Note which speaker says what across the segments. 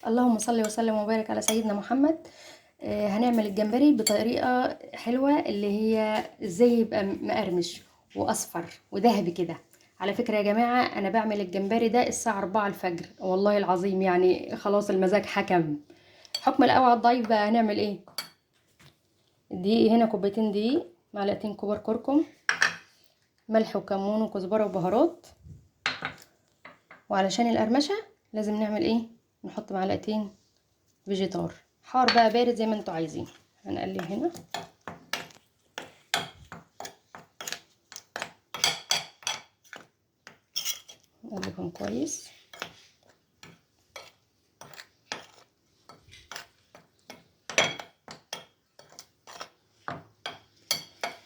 Speaker 1: اللهم صل وسلم وبارك على سيدنا محمد. هنعمل الجمبري بطريقة حلوة، اللي هي ازاي يبقى مقرمش واصفر وذهبي كده. على فكرة يا جماعة، انا بعمل الجمبري ده الساعة 4 الفجر، والله العظيم يعني خلاص المزاج حكم. حكم القوي على الضعيف بقى. هنعمل ايه؟ دقيق، هنا كوبايتين دقيق، معلقتين كبار كركم، ملح وكمون وكزبرة وبهارات. وعلشان القرمشة لازم نعمل ايه؟ نحط معلقتين فيجيتار، حار بقى بارد زي ما انتوا عايزين. هنقلب هنا، نقلبهم كويس.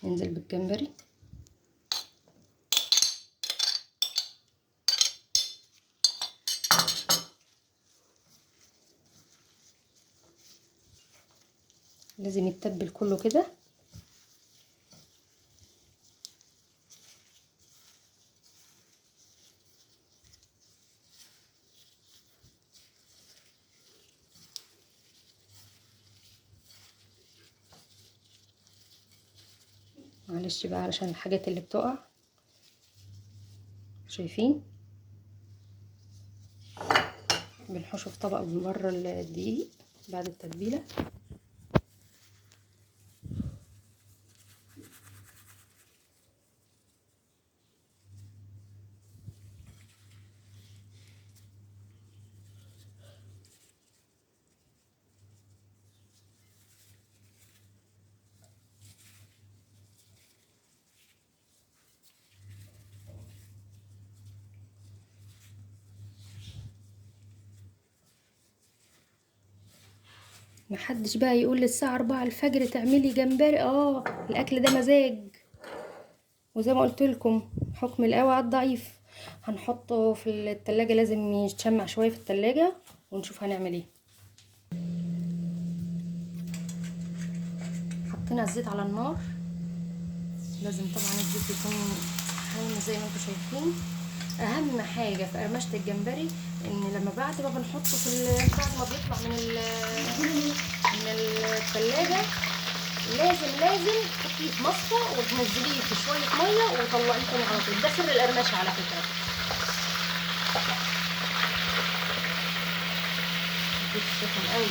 Speaker 1: ننزل بالجمبري، لازم يتبل كله كده. معلش بقى علشان الحاجات اللي بتقع، شايفين؟ بنحشه في طبق من بره الدقيق بعد التتبيله. محدش بقى يقول لي الساعه 4 الفجر تعملي جمبري. الاكل ده مزاج، وزي ما قلت لكم حكم القوي على الضعيف. هنحطه في التلاجة، لازم يتشمع شويه في التلاجة، ونشوف هنعمل ايه. حطينا الزيت على النار، لازم طبعا الزيت يكون حامي زي ما انتم شايفين. اهم حاجه في قرمشه الجمبري ان لما بعد ما بنحطه بعد ما بيطلع من الثلاجه، لازم تحطيه في مصفى وتنزليه في شويه ميه وطلعيه تاني على طول. ده سر القرمشه على فكره. الزيت سخن قوي.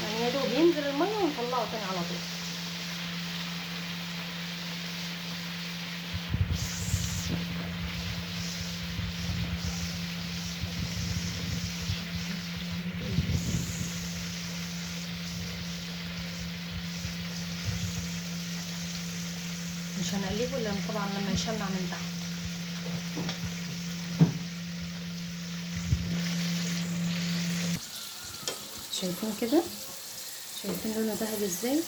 Speaker 1: يعني يا دوب ينزل الميه ونطلعه تاني على طول. مش هنقلبه الا طبعا لما يشمع من تحت. شايفين كده؟ شايفين لونه ذهبي ازاي؟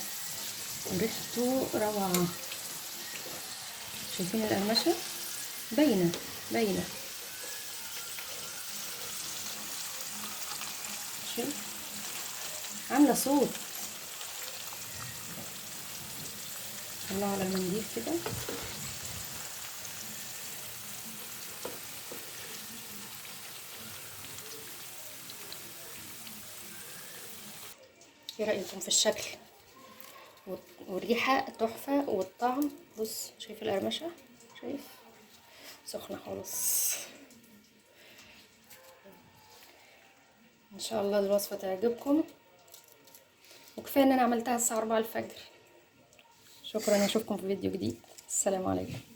Speaker 1: وريحته روعه. شايفين القرمشه؟ باينه. شوف، عامله صوت. طلعه على المنديل كده. ايه رايكم في الشكل والريحه؟ تحفه. والطعم، بص، شايف القرمشه؟ شايف؟ سخنه خالص. ان شاء الله الوصفه تعجبكم، وكفايه ان انا عملتها الساعه 4 الفجر. شكرا، اشوفكم في فيديو جديد. السلام عليكم.